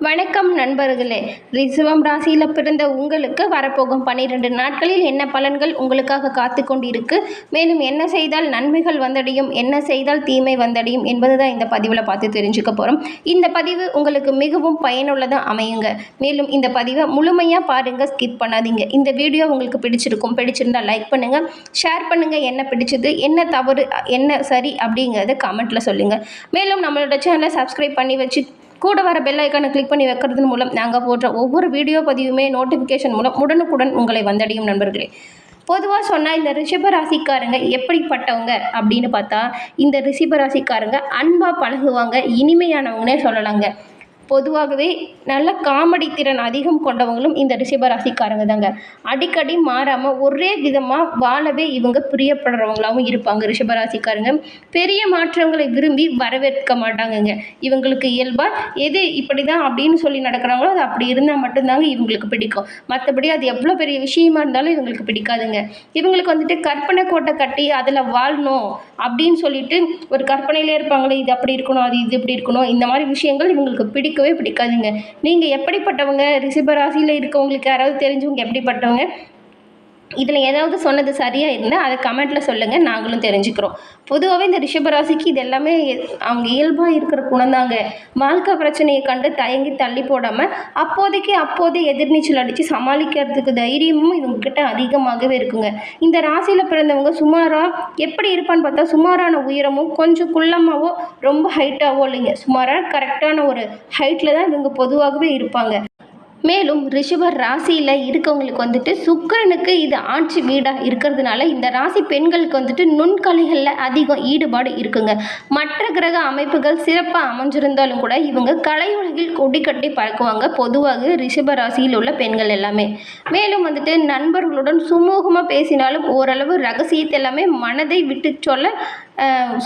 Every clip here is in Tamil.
வணக்கம் நண்பர்களே. ரிஷபம் ராசியில் பிறந்த உங்களுக்கு வரப்போகும் 12 நாட்களில் என்ன பலன்கள் உங்களுக்காக காத்து கொண்டிருக்கு, மேலும் என்ன செய்தால் நன்மைகள் வந்தடையும், என்ன செய்தால் தீமை வந்தடையும் என்பது தான் இந்த பதிவில் பார்த்து தெரிஞ்சுக்க போகிறோம். இந்த பதிவு உங்களுக்கு மிகவும் பயனுள்ளதாக அமையுங்க. மேலும் இந்த பதிவை முழுமையாக பாருங்கள், ஸ்கிப் பண்ணாதீங்க. இந்த வீடியோ உங்களுக்கு பிடிச்சிருந்தால் லைக் பண்ணுங்கள், ஷேர் பண்ணுங்கள். என்ன பிடிச்சது, என்ன தவறு, என்ன சரி அப்படிங்கிறத கமெண்ட்டில் சொல்லுங்கள். மேலும் நம்மளோட சேனலை சப்ஸ்கிரைப் பண்ணி வச்சு கூட வர பெல் ஐக்கானை கிளிக் பண்ணி வைக்கிறது மூலம் நாங்கள் போடுற ஒவ்வொரு வீடியோ பதிவுமே நோட்டிஃபிகேஷன் மூலம் உடனுக்குடன் உங்களை வந்தடையும் நண்பர்களே. பொதுவாக சொன்னால் இந்த ரிஷப ராசிக்காரங்க எப்படிப்பட்டவங்க அப்படின்னு பார்த்தா, இந்த ரிஷப ராசிக்காரங்க அன்பாக பழகுவாங்க, இனிமையானவங்கன்னே சொல்லலாங்க. பொதுவாகவே நல்ல காமெடி திறன் அதிகம் கொண்டவங்களும் இந்த ரிஷபராசிக்காரங்க தாங்க. அடிக்கடி மாறாமல் ஒரே விதமாக வாழவே இவங்க பிரியப்படுறவங்களாகவும் இருப்பாங்க. ரிஷபராசிக்காரங்க பெரிய மாற்றங்களை விரும்பி வரவேற்க மாட்டாங்கங்க. இவங்களுக்கு இயல்பாக எது இப்படி தான் அப்படின்னு சொல்லி நடக்கிறாங்களோ அது அப்படி இருந்தால் மட்டும்தாங்க இவங்களுக்கு பிடிக்கும். மற்றபடி அது எவ்வளோ பெரிய விஷயமா இருந்தாலும் இவங்களுக்கு பிடிக்காதுங்க. இவங்களுக்கு வந்துட்டு கற்பனை கோட்டை கட்டி அதில் வாழணும் அப்படின்னு சொல்லிட்டு ஒரு கற்பனையிலே இருப்பாங்களே, இது அப்படி இருக்கணும், அது இது இப்படி இருக்கணும், இந்த மாதிரி விஷயங்கள் இவங்களுக்கு பிடிக்காதுங்க. நீங்கள் எப்படிப்பட்டவங்க, ரிஷபராசியில் இருக்கவங்களுக்கு யாராவது தெரிஞ்சவங்க எப்படிப்பட்டவங்க, இதில் ஏதாவது சொன்னது சரியாக இருந்தால் அதை கமெண்ட்டில் சொல்லுங்கள், நாங்களும் தெரிஞ்சுக்கிறோம். பொதுவாகவே இந்த ரிஷபராசிக்கு இது எல்லாமே அவங்க இயல்பாக இருக்கிற குணந்தாங்க. வாழ்க்கை பிரச்சனையை கண்டு தயங்கி தள்ளி போடாமல் அப்போதே எதிர்நீச்சல் அடித்து சமாளிக்கிறதுக்கு தைரியமும் இவங்ககிட்ட அதிகமாகவே இருக்குங்க. இந்த ராசியில் பிறந்தவங்க சுமாராக எப்படி இருப்பான்னு பார்த்தா, சுமாரான உயரமும் கொஞ்சம் குள்ளமாகவோ ரொம்ப ஹைட்டாகவோ இல்லைங்க, சுமாராக கரெக்டான ஒரு ஹைட்டில் தான் இவங்க பொதுவாகவே இருப்பாங்க. மேலும் ரிஷப ராசியில் இருக்கவங்களுக்கு வந்துட்டு சுக்கிரனுக்கு இது ஆட்சி வீடாக இருக்கிறதுனால இந்த ராசி பெண்களுக்கு வந்துட்டு நுண்கலைகளில் அதிகம் ஈடுபாடு இருக்குங்க. மற்ற கிரக அமைப்புகள் சிறப்பாக அமைஞ்சிருந்தாலும் கூட இவங்க கலை உலகில் கொடி கட்டி பறக்குவாங்க, பொதுவாக ரிஷப ராசியில் உள்ள பெண்கள் எல்லாமே. மேலும் வந்துட்டு நண்பர்களுடன் சுமூகமாக பேசினாலும் ஓரளவு ரகசியத்தை எல்லாமே மனதை விட்டு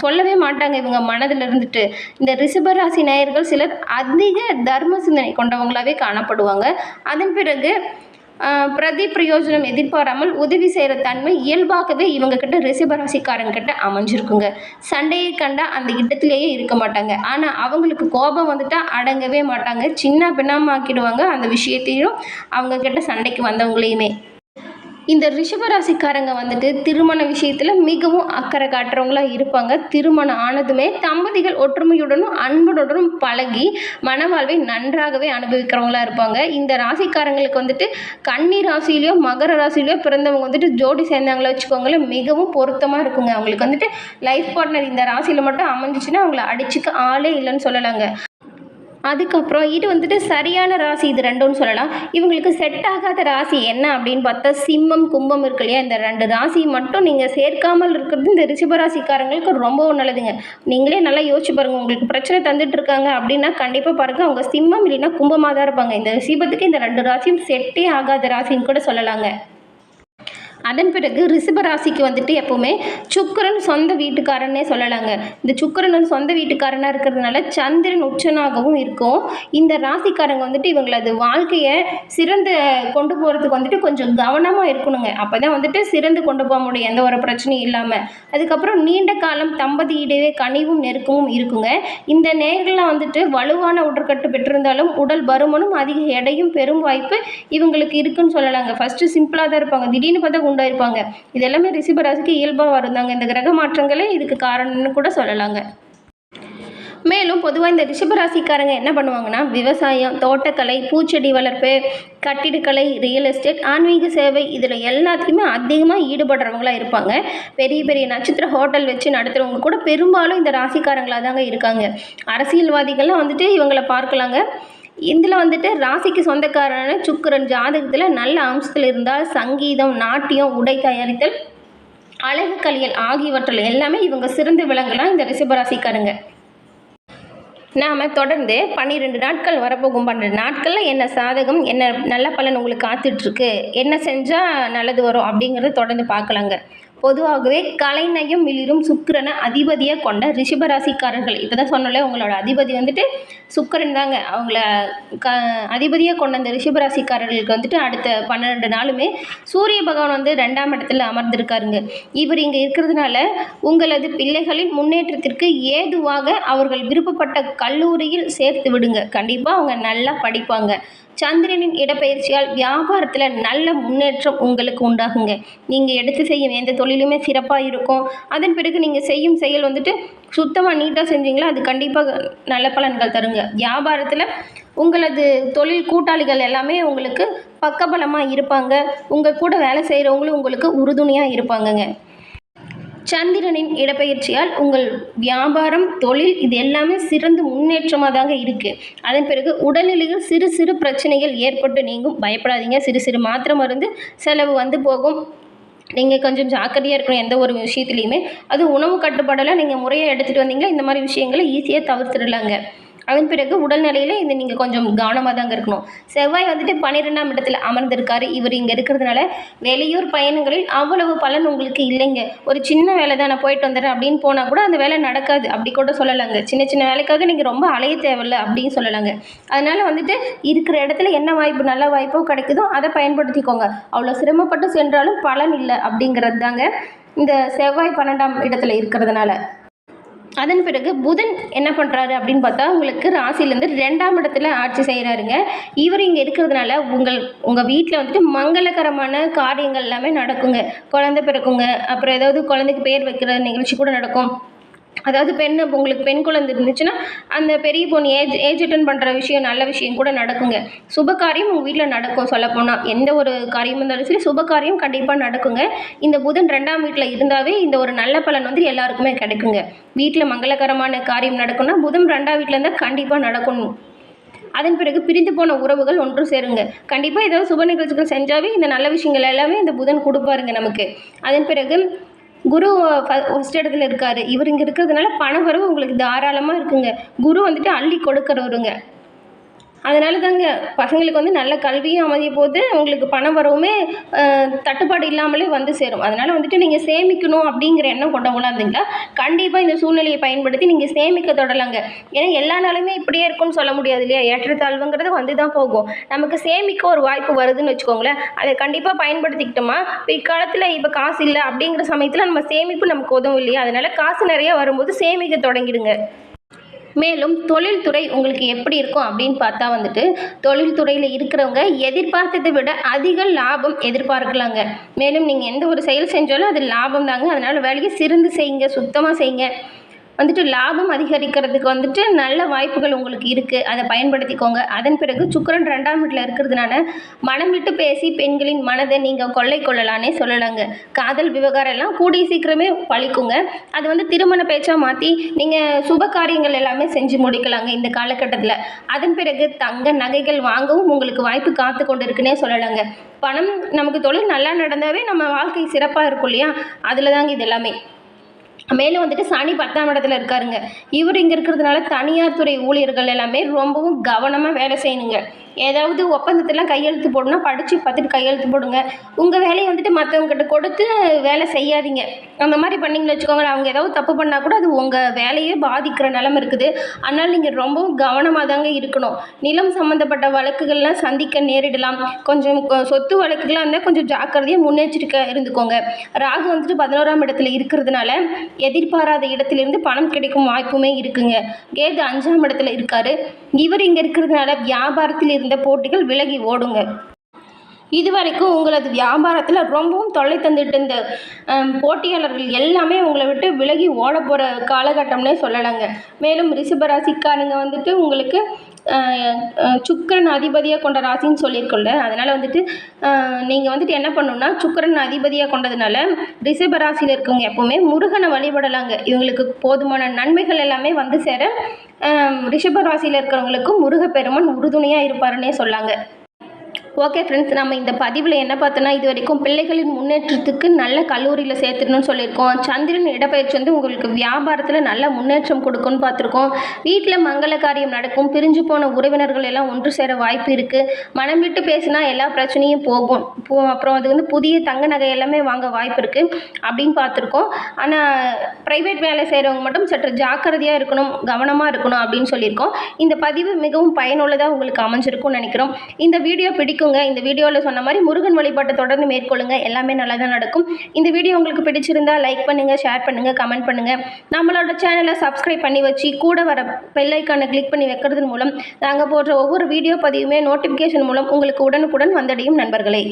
சொல்லவே மாட்டாங்க இவங்க மனதில் இருந்துட்டு. இந்த ரிஷபராசி நேயர்கள் சிலர் அதிக தர்ம சிந்தனை கொண்டவங்களாகவே காணப்படுவாங்க. அதன் பிறகு பிரதி பிரயோஜனம் எதிர்பாராமல் உதவி செய்கிற தன்மை இயல்பாகவே இவங்க கிட்ட ரிஷபராசிக்காரங்க கிட்ட அமைஞ்சிருக்குங்க. சண்டையை கண்டா அந்த இடத்துலையே இருக்க மாட்டாங்க. ஆனால் அவங்களுக்கு கோபம் வந்துட்டா அடங்கவே மாட்டாங்க, சின்ன பின்னமாக்கிடுவாங்க அந்த விஷயத்தையும் அவங்க கிட்ட சண்டைக்கு வந்தவங்களையுமே. இந்த ரிஷபராசிக்காரங்க வந்துட்டு திருமண விஷயத்தில் மிகவும் அக்கறை காட்டுறவங்களா இருப்பாங்க. திருமணம் ஆனதுமே தம்பதிகள் ஒற்றுமையுடனும் அன்புடனும் பழகி மனவாழ்வை நன்றாகவே அனுபவிக்கிறவங்களா இருப்பாங்க. இந்த ராசிக்காரங்களுக்கு வந்துட்டு கன்னி ராசியிலையோ மகர ராசியிலையோ பிறந்தவங்க வந்துட்டு ஜோடி சேர்ந்தாங்களா வச்சுக்கோங்களேன், மிகவும் பொருத்தமாக இருக்குங்க. அவங்களுக்கு வந்துட்டு லைஃப் பார்ட்னர் இந்த ராசியில் மட்டும் அமைஞ்சிச்சுன்னா அவங்கள அடிச்சுக்க ஆளே இல்லைன்னு சொல்லலாங்க. அதுக்கப்புறம் இது வந்துட்டு சரியான ராசி, இது ரெண்டும்னு சொல்லலாம். இவங்களுக்கு செட் ஆகாத ராசி என்ன அப்படின்னு பார்த்தா சிம்மம் கும்பம் இருக்கு இல்லையா, இந்த 2 ராசி மட்டும் நீங்கள் சேர்க்காமல் இருக்கிறது இந்த ரிஷபராசிக்காரங்களுக்கு ரொம்பவும் நல்லதுங்க. நீங்களே நல்லா யோசிச்சு பாருங்கள், உங்களுக்கு பிரச்சனை தந்துட்டு இருக்காங்க அப்படின்னா கண்டிப்பாக பாருங்கள் அவங்க சிம்மம் இல்லைன்னா கும்பமாக தான் இருப்பாங்க. இந்த ரிஷபத்துக்கு இந்த 2 ராசியும் செட்டே ஆகாத ராசின்னு கூட சொல்லலாங்க. அதன் பிறகு ரிஷபராசிக்கு வந்துட்டு எப்போவுமே சுக்கிரன் சொந்த வீட்டுக்காரன்னே சொல்லலாங்க. இந்த சுக்கிரன் வந்து சொந்த வீட்டுக்காரனாக இருக்கிறதுனால சந்திரன் உச்சனாகவும் இருக்கும். இந்த ராசிக்காரங்க வந்துட்டு இவங்களது வாழ்க்கையை சிறந்து கொண்டு போகிறதுக்கு வந்துட்டு கொஞ்சம் கவனமாக இருக்கணுங்க. அப்போ தான் வந்துட்டு சிறந்து கொண்டு போக முடியும், எந்த ஒரு பிரச்சனையும் இல்லாமல். அதுக்கப்புறம் நீண்ட காலம் தம்பதியிடையே கனிவும் நெருக்கமும் இருக்குங்க. இந்த நேர்கள்லாம் வந்துட்டு வலுவான உடற்கட்டு பெற்றிருந்தாலும் உடல் பருமனும் அதிக எடையும் பெரும் வாய்ப்பு இவங்களுக்கு இருக்குன்னு சொல்லலாங்க. ஃபஸ்ட்டு சிம்பிளாக தான் இருப்பாங்க, திடீர்னு பார்த்தா உண்டாயிருப்பாங்க. இது எல்லாமே ரிஷபராசிக்கு இயல்பாக வருந்தாங்க. இந்த கிரக மாற்றங்களே இதுக்கு காரணம்னு கூட சொல்லலாங்க. மேலும் பொதுவாக இந்த ரிஷபராசிக்காரங்க என்ன பண்ணுவாங்கன்னா, விவசாயம், தோட்டக்கலை, பூச்செடி வளர்ப்பு, கட்டிடக்கலை, ரியல் எஸ்டேட், ஆன்மீக சேவை இதில் எல்லாத்தையுமே அதிகமாக ஈடுபடுறவங்களா இருப்பாங்க. பெரிய பெரிய நட்சத்திர ஹோட்டல் வச்சு நடத்துகிறவங்க கூட பெரும்பாலும் இந்த ராசிக்காரங்களாக தாங்க இருக்காங்க. அரசியல்வாதிகள்லாம் வந்துட்டு இவங்களை பார்க்கலாங்க. இதில் வந்துட்டு ராசிக்கு சொந்தக்காரன சுக்கிரன் ஜாதகத்தில் நல்ல அம்சத்தில் இருந்தால் சங்கீதம், நாட்டியம், உடை தயாரித்தல், அழகு கலியல் ஆகியவற்றில் எல்லாமே இவங்க சிறந்து விளங்கலாம் இந்த ரிஷபராசிக்காரங்க. நாம் தொடர்ந்து 12 நாட்கள் வரப்போகும். 12 நாட்களில் என்ன சாதகம், என்ன நல்ல பலன் உங்களுக்கு காத்துட்ருக்கு, என்ன செஞ்சால் நல்லது வரும் அப்படிங்கிறத தொடர்ந்து பார்க்கலாங்க. பொதுவாகவே கலைநயம் மிளிரும் சுக்கிரனை அதிபதியாக கொண்ட ரிஷபராசிக்காரர்கள், இப்போ தான் சொன்னாலே உங்களோட அதிபதி வந்துட்டு சுக்கிரன் தாங்க அவங்கள க அதிபதியாக கொண்ட அந்த ரிஷபராசிக்காரர்களுக்கு வந்துட்டு அடுத்த 12 நாளுமே சூரிய பகவான் வந்து 2ஆம் இடத்துல அமர்ந்திருக்காருங்க. இவர் இங்கே இருக்கிறதுனால உங்களது பிள்ளைகளின் முன்னேற்றத்திற்கு ஏதுவாக அவர்கள் விருப்பப்பட்ட கல்லூரியில் சேர்த்து விடுங்க. கண்டிப்பாக அவங்க நல்லா படிப்பாங்க. சந்திரனின் இடப்பெயர்ச்சியால் வியாபாரத்தில் நல்ல முன்னேற்றம் உங்களுக்கு உண்டாகுங்க. நீங்கள் எடுத்து செய்யும் எந்த தொழிலுமே சிறப்பாக இருக்கும். அதன் பிறகு நீங்கள் செய்யும் செயல் வந்துட்டு சுத்தமாக நீட்டாக செஞ்சீங்களா அது கண்டிப்பாக நல்ல பலன்கள் தருங்க. வியாபாரத்தில் உங்களது தொழில் கூட்டாளிகள் எல்லாமே உங்களுக்கு பக்கபலமாக இருப்பாங்க. உங்கள் கூட வேலை செய்கிறவங்களும் உங்களுக்கு உறுதுணையாக இருப்பாங்கங்க. சந்திரனின் இடப்பெயர்ச்சியால் உங்கள் வியாபாரம் தொழில் இது எல்லாமே சிறந்து முன்னேற்றமாக தாங்க இருக்குது. அதன் பிறகு உடல்நிலையில் சிறு சிறு பிரச்சனைகள் ஏற்பட்டு நீங்கும். பயப்படாதீங்க. சிறு சிறு மாத்திரை மருந்து செலவு வந்து போகும். நீங்கள் கொஞ்சம் ஜாக்கிரதையாக இருக்கணும் எந்த ஒரு விஷயத்துலையுமே. அது உணவு கட்டுப்பாடெல்லாம் நீங்கள் முறையாக எடுத்துகிட்டு வந்தீங்கன்னா இந்த மாதிரி விஷயங்களை ஈஸியாக தவிர்த்துடலாங்க. அதன் பிறகு உடல்நிலையில் இந்த நீங்கள் கொஞ்சம் கவனமாக தாங்க இருக்கணும். செவ்வாய் வந்துட்டு 12ஆம் இடத்துல அமர்ந்திருக்காரு. இவர் இங்கே இருக்கிறதுனால வெளியூர் பயணங்களில் அவ்வளவு பலன் உங்களுக்கு இல்லைங்க. ஒரு சின்ன வேலை தான் நான் போயிட்டு வந்துடுறேன் அப்படின்னு போனால் கூட அந்த வேலை நடக்காது அப்படி கூட சொல்லலாங்க. சின்ன சின்ன வேலைக்காக நீங்கள் ரொம்ப அலைய தேவையில்லை அப்படின்னு சொல்லலாங்க. அதனால் வந்துட்டு இருக்கிற இடத்துல என்ன வாய்ப்பு நல்ல வாய்ப்போ கிடைக்குதோ அதை பயன்படுத்திக்கோங்க. அவ்வளோ சிரமப்பட்டு சென்றாலும் பலன் இல்லை அப்படிங்கிறது தாங்க இந்த செவ்வாய் 12ஆம் இடத்துல இருக்கிறதுனால. அதன் பிறகு புதன் என்ன பண்ணுறாரு அப்படின்னு பார்த்தா உங்களுக்கு ராசிலேருந்து 2ஆம் இடத்துல ஆட்சி செய்கிறாருங்க. இவர் இங்கே இருக்கிறதுனால உங்கள் வீட்டில் வந்துட்டு மங்களகரமான காரியங்கள் எல்லாமே நடக்குங்க. குழந்தை பிறக்குங்க. அப்புறம் ஏதாவது குழந்தைக்கு பேர் வைக்கிற நிகழ்ச்சி கூட நடக்கும். அதாவது உங்களுக்கு பெண் குழந்தை இருந்துச்சுன்னா அந்த பெரிய பொண்ணு ஏஜ் அட்டன் பண்ணுற விஷயம் நல்ல விஷயம் கூட நடக்குங்க. சுப காரியம் உங்கள் வீட்டில் நடக்கும். சொல்லப்போனால் எந்த ஒரு காரியமும் இருந்தாலும் சரி சுப காரியம் கண்டிப்பாக நடக்குங்க. இந்த புதன் 2ஆம் வீட்டில் இருந்தாவே இந்த ஒரு நல்ல பலன் வந்து எல்லாருக்குமே கிடைக்குங்க. வீட்டில் மங்களகரமான காரியம் நடக்கும்னா புதன் 2ஆம் வீட்டில் இருந்தால் கண்டிப்பாக நடக்கணும். அதன் பிறகு பிரிந்து போன உறவுகள் ஒன்று சேருங்க. கண்டிப்பாக ஏதாவது சுப நிகழ்ச்சிகள் செஞ்சாவே இந்த நல்ல விஷயங்கள் எல்லாமே இந்த புதன் கொடுப்பாருங்க நமக்கு. அதன் பிறகு குரு ஃபஸ்ட் இடத்துல இருக்கார். இவர் இங்கே இருக்கிறதுனால பணவரவு உங்களுக்கு தாராளமாக இருக்குங்க. குரு வந்துட்டு அள்ளி கொடுக்குறவருங்க. அதனால தாங்க பசங்களுக்கு வந்து நல்ல கல்வியும் அமைய போது உங்களுக்கு பண வரவுமே தட்டுப்பாடு இல்லாமலே வந்து சேரும். அதனால் வந்துட்டு நீங்கள் சேமிக்கணும் அப்படிங்கிற எண்ணம் கொண்டவங்களா இருந்தீங்களா கண்டிப்பாக இந்த சூழ்நிலையை பயன்படுத்தி நீங்கள் சேமிக்க தொடலாங்க. ஏன்னா எல்லா நாளுமே இப்படியே இருக்கும்னு சொல்ல முடியாது இல்லையா. ஏற்றத்தாழ்வுங்கிறது வந்து தான் போகும். நமக்கு சேமிக்க ஒரு வாய்ப்பு வருதுன்னு வச்சுக்கோங்களேன். அதை கண்டிப்பாக பயன்படுத்திக்கிட்டோமா பிற்காலத்தில் இப்போ காசு இல்லை அப்படிங்கிற சமயத்தில் நம்ம சேமிப்பு நமக்கு உதவும் இல்லையா. அதனால் காசு நிறையா வரும்போது சேமிக்க தொடங்கிடுங்க. மேலும் தொழில்துறை உங்களுக்கு எப்படி இருக்கும் அப்படின்னு பார்த்தா வந்துட்டு தொழில்துறையில் இருக்கிறவங்க எதிர்பார்த்ததை விட அதிக லாபம் எதிர்பார்க்கலாங்க. மேலும் நீங்கள் எந்த ஒரு செயல் செஞ்சாலும் அது லாபம் தாங்க. அதனால் வேலையை சிறந்து செய்யுங்க. சுத்தமாக செய்யுங்க. வந்துட்டு லாபம் அதிகரிக்கிறதுக்கு வந்துட்டு நல்ல வாய்ப்புகள் உங்களுக்கு இருக்குது. அதை பயன்படுத்திக்கோங்க. அதன் பிறகு சுக்கிரன் 2ஆம் வீட்டில் இருக்கிறதுனால மனம் விட்டு பேசி பெண்களின் மனதை நீங்கள் கொள்ளை கொள்ளலானே சொல்லலாங்க. காதல் விவகாரம் எல்லாம் கூடிய சீக்கிரமே பழிக்குங்க. அது வந்து திருமண பேச்சாக மாற்றி நீங்கள் சுப காரியங்கள் எல்லாமே செஞ்சு முடிக்கலாங்க இந்த காலகட்டத்தில். அதன் பிறகு தங்க நகைகள் வாங்கவும் உங்களுக்கு வாய்ப்பு காத்து கொண்டு இருக்குன்னே சொல்லலாங்க. பணம் நமக்கு தொழில் நல்லா நடந்தாவே நம்ம வாழ்க்கை சிறப்பாக இருக்கும் இல்லையா. அதில் தாங்க இது எல்லாமே. மேலும் வந்துட்டு சனி 10ஆம் இடத்துல இருக்காருங்க. இவர் இங்கே இருக்கிறதுனால தனியார் துறை ஊழியர்கள் எல்லாமே ரொம்பவும் கவனமாக வேலை செய்யணுங்க. ஏதாவது ஒப்பந்தத்தெல்லாம் கையெழுத்து போடணும்னா படித்து பார்த்துட்டு கையெழுத்து போடுங்க. உங்கள் வேலையை வந்துட்டு மற்றவங்ககிட்ட கொடுத்து வேலை செய்யாதீங்க. அந்த மாதிரி பண்ணிங்கன்னு வச்சுக்கோங்களேன். அவங்க ஏதாவது தப்பு பண்ணால் கூட அது உங்கள் வேலையே பாதிக்கிற நிலமை இருக்குது. அதனால் நீங்கள் ரொம்பவும் கவனமாக தாங்க இருக்கணும். நிலம் சம்மந்தப்பட்ட வழக்குகள்லாம் சந்திக்க நேரிடலாம். கொஞ்சம் சொத்து வழக்குகள்லாம் இருந்தால் கொஞ்சம் ஜாக்கிரதையாக முன்னெச்சரிக்கை இருந்துக்கோங்க. ராகு வந்துட்டு 11ஆம் இடத்துல இருக்கிறதுனால எதிர்பாராத இடத்திலிருந்து பணம் கிடைக்கும் வாய்ப்புமே இருக்குங்க. கேது 5ஆம் இடத்துல இருக்காரு. இவர் இங்கே இருக்கிறதுனால வியாபாரத்தில் இருந்த போட்டிகள் விலகி ஓடுங்க. இதுவரைக்கும் உங்களது வியாபாரத்தில் ரொம்பவும் தொல்லை தந்துட்டு இருந்த போட்டியாளர்கள் எல்லாமே உங்களை விட்டு விலகி ஓட போகிற காலகட்டம்னே சொல்லலாங்க. மேலும் ரிஷபராசிக்காரங்க வந்துட்டு உங்களுக்கு சுக்கிரன் அதிபதியாக கொண்ட ராசின்னு சொல்லியிருக்கோம்ல. அதனால் வந்துட்டு நீங்கள் வந்துட்டு என்ன பண்ணணும்னா சுக்கிரன் அதிபதியாக கொண்டதுனால ரிஷபராசியில் இருக்கவங்க எப்போவுமே முருகனை வழிபடலாங்க. இவங்களுக்கு போதுமான நன்மைகள் எல்லாமே வந்து சேர ரிஷபராசியில் இருக்கிறவங்களுக்கும் முருகப்பெருமான் உறுதுணையாக இருப்பாருன்னே சொல்லாங்க. ஓகே ஃப்ரெண்ட்ஸ், நம்ம இந்த பதிவில் என்ன பார்த்தோன்னா, இது வரைக்கும் பிள்ளைகளின் முன்னேற்றத்துக்கு நல்ல கல்லூரியில் சேர்த்துடணும்னு சொல்லியிருக்கோம். சந்திரன் இடப்பெயர்ச்சி வந்து உங்களுக்கு வியாபாரத்தில் நல்ல முன்னேற்றம் கொடுக்கும்னு பார்த்துருக்கோம். வீட்டில் மங்கள காரியம் நடக்கும். பிரிஞ்சு போன உறவினர்கள் எல்லாம் ஒன்று சேர வாய்ப்பு இருக்குது. மனம் விட்டு பேசினா எல்லா பிரச்சனையும் போகும். அப்புறம் அது வந்து புதிய தங்க நகை எல்லாமே வாங்க வாய்ப்பு இருக்குது அப்படின்னு பார்த்துருக்கோம். ஆனால் ப்ரைவேட் வேலை செய்கிறவங்க மட்டும் சற்று ஜாக்கிரதையாக இருக்கணும், கவனமாக இருக்கணும் அப்படின்னு சொல்லியிருக்கோம். இந்த பதிவு மிகவும் பயனுள்ளதாக உங்களுக்கு அமைஞ்சிருக்கும்னு நினைக்கிறோம். இந்த வீடியோ பிடிக்குங்க. இந்த வீடியோவில் சொன்ன மாதிரி முருகன் வழிபாட்டை தொடர்ந்து மேற்கொள்ளுங்க. எல்லாமே நல்லா தான் நடக்கும். இந்த வீடியோ உங்களுக்கு பிடிச்சிருந்தா லைக் பண்ணுங்கள், ஷேர் பண்ணுங்கள், கமெண்ட் பண்ணுங்கள். நம்மளோட சேனலை சப்ஸ்கிரைப் பண்ணி வச்சு கூட வர பெல் ஐக்கானை கிளிக் பண்ணி வைக்கிறது மூலம் நாங்கள் போடுற ஒவ்வொரு வீடியோ பதிவுமே நோட்டிஃபிகேஷன் மூலம் உங்களுக்கு உடனுக்குடன் வந்தடையும் நண்பர்களே.